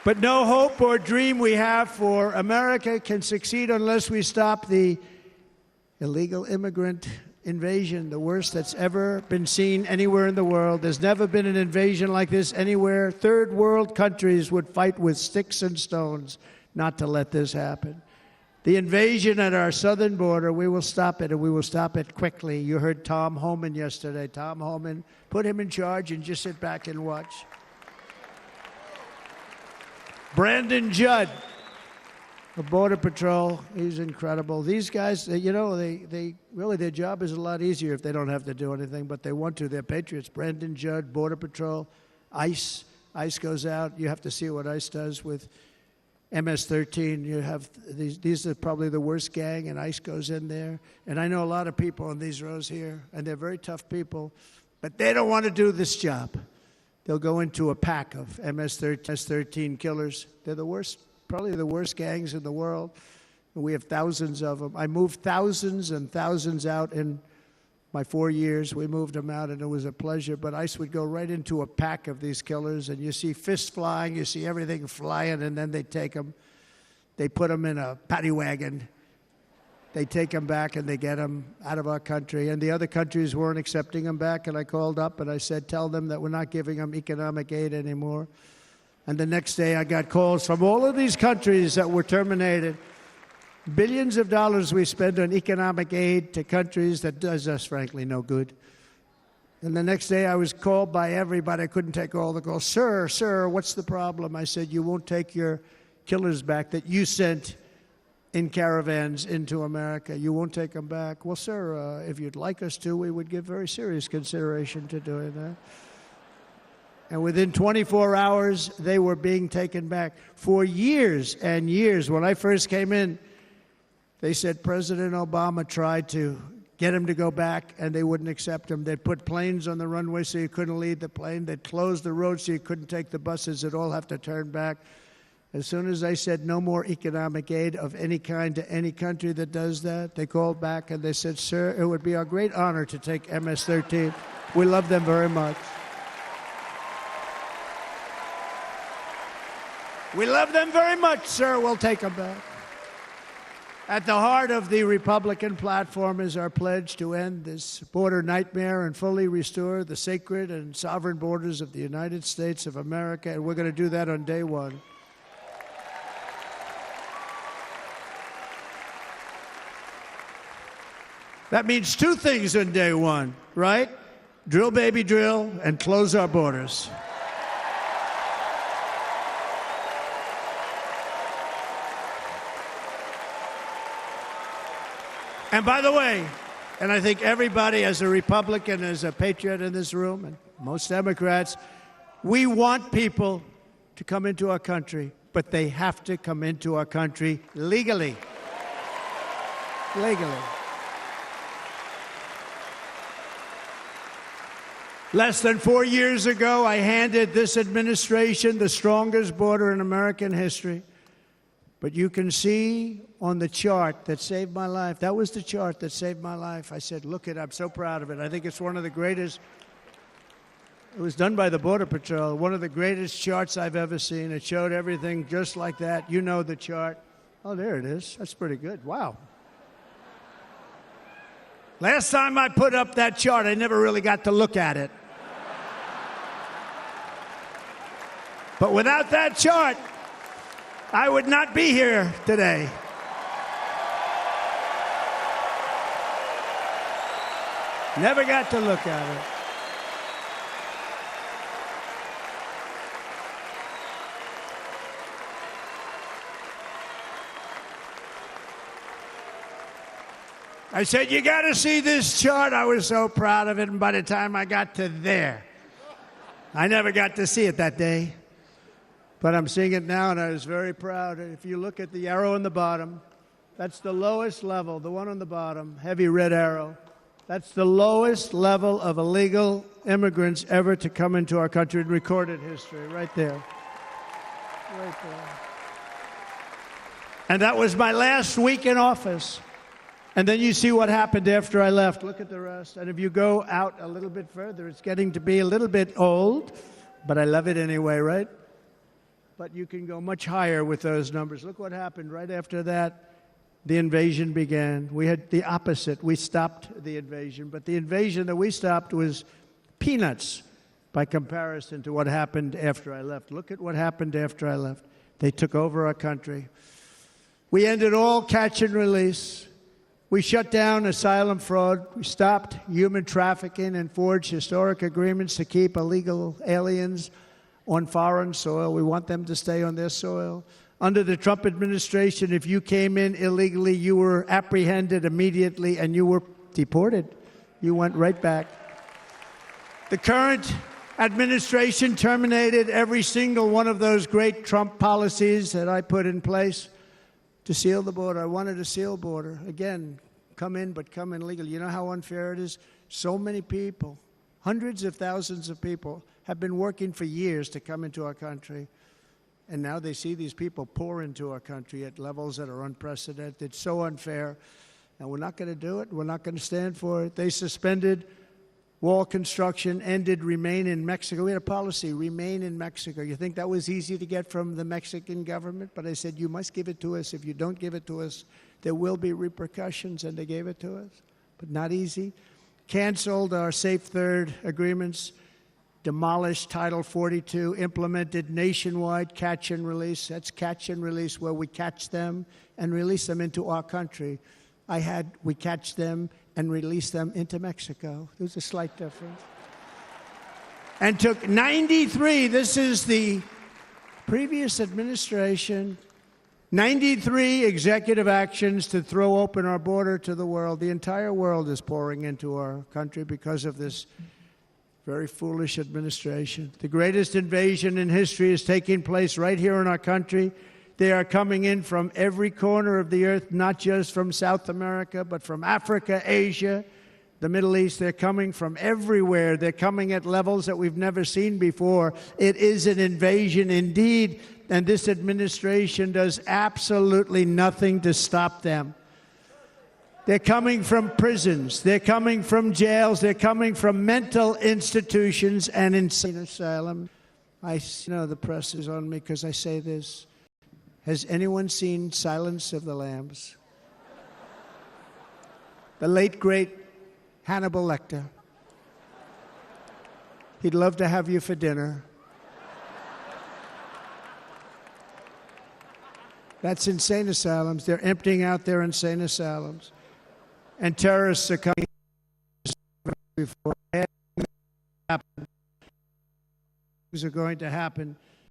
But no hope or dream we have for America can succeed unless we stop the illegal immigrant invasion, the worst that's ever been seen anywhere in the world. There's never been an invasion like this anywhere. Third world countries would fight with sticks and stones not to let this happen. The invasion at our southern border, we will stop it, and we will stop it quickly. You heard Tom Homan yesterday. Tom Homan, put him in charge and just sit back and watch. Brandon Judd of Border Patrol, he's incredible. These guys, you know, they really, their job is a lot easier if they don't have to do anything, but they want to. They're patriots. Brandon Judd, Border Patrol, ICE. ICE goes out. You have to see what ICE does with MS-13. You have these are probably the worst gang, and ICE goes in there. And I know a lot of people in these rows here, and they're very tough people, but they don't want to do this job. They'll go into a pack of MS-13 killers. They're the worst, probably the worst gangs in the world. And we have thousands of them. I moved thousands and thousands out in my 4 years. We moved them out, and it was a pleasure. But ICE would go right into a pack of these killers, and you see fists flying, you see everything flying, and then they take them. They put them in a paddy wagon. They take them back, and they get them out of our country. And the other countries weren't accepting them back, and I called up, and I said, tell them that we're not giving them economic aid anymore. And the next day, I got calls from all of these countries that were terminated. Billions of dollars we spend on economic aid to countries that does us, frankly, no good. And the next day, I was called by everybody. I couldn't take all the calls. Sir, what's the problem? I said, you won't take your killers back that you sent in caravans into America. You won't take them back. Well, sir, if you'd like us to, we would give very serious consideration to doing that. And within 24 hours, they were being taken back. For years and years, when I first came in, they said President Obama tried to get him to go back, and they wouldn't accept him. They'd put planes on the runway so you couldn't leave the plane. They'd close the road so you couldn't take the buses. They'd all have to turn back. As soon as I said no more economic aid of any kind to any country that does that, they called back and they said, sir, it would be our great honor to take MS-13. We love them very much. We love them very much, sir. We'll take them back. At the heart of the Republican platform is our pledge to end this border nightmare and fully restore the sacred and sovereign borders of the United States of America, and we're going to do that on day one. That means two things on day one, right? Drill, baby, drill, and close our borders. And by the way, and I think everybody as a Republican, as a patriot in this room, and most Democrats, we want people to come into our country, but they have to come into our country legally. Legally. Less than 4 years ago, I handed this administration the strongest border in American history. But you can see on the chart that saved my life, that was the chart that saved my life. I said, look it, I'm so proud of it. I think it's one of the greatest, it was done by the Border Patrol, one of the greatest charts I've ever seen. It showed everything just like that. You know the chart. Oh, there it is. That's pretty good. Wow. Last time I put up that chart, I never really got to look at it. But without that chart, I would not be here today. Never got to look at it. I said, you got to see this chart. I was so proud of it, and by the time I got to there, I never got to see it that day. But I'm seeing it now, and I was very proud. If you look at the arrow on the bottom, that's the lowest level, the one on the bottom, heavy red arrow. That's the lowest level of illegal immigrants ever to come into our country in recorded history, right there. Right there. And that was my last week in office. And then you see what happened after I left. Look at the rest. And if you go out a little bit further, it's getting to be a little bit old, but I love it anyway, right? but you can go much higher with those numbers. Look what happened right after that. The invasion began. We had the opposite. We stopped the invasion, but the invasion that we stopped was peanuts by comparison to what happened after I left. Look at what happened after I left. They took over our country. We ended all catch and release. We shut down asylum fraud. We stopped human trafficking and forged historic agreements to keep illegal aliens on foreign soil. We want them to stay on their soil. Under the Trump administration, if you came in illegally, you were apprehended immediately and you were deported. You went right back. The current administration terminated every single one of those great Trump policies that I put in place to seal the border. I wanted a sealed border. Again, come in, but come in legally. You know how unfair it is? So many people, hundreds of thousands of people, have been working for years to come into our country. And now they see these people pour into our country at levels that are unprecedented. It's so unfair. And we're not going to do it. We're not going to stand for it. They suspended wall construction, ended remain in Mexico. We had a policy, remain in Mexico. You think that was easy to get from the Mexican government? But I said, you must give it to us. If you don't give it to us, there will be repercussions. And they gave it to us. But not easy. Canceled our Safe Third agreements. Demolished Title 42, implemented nationwide catch and release. That's catch and release, where we catch them and release them into our country. We catch them and release them into Mexico. There's a slight difference. And took 93, this is the previous administration, 93 executive actions to throw open our border to the world. The entire world is pouring into our country because of this very foolish administration. The greatest invasion in history is taking place right here in our country. They are coming in from every corner of the earth, not just from South America, but from Africa, Asia, the Middle East. They're coming from everywhere. They're coming at levels that we've never seen before. It is an invasion indeed, and this administration does absolutely nothing to stop them. They're coming from prisons. They're coming from jails. They're coming from mental institutions and insane asylums. The press is on me because I say this. Has anyone seen Silence of the Lambs? The late, great Hannibal Lecter. He'd love to have you for dinner. That's insane asylums. They're emptying out their insane asylums. And terrorists are coming before things are going to happen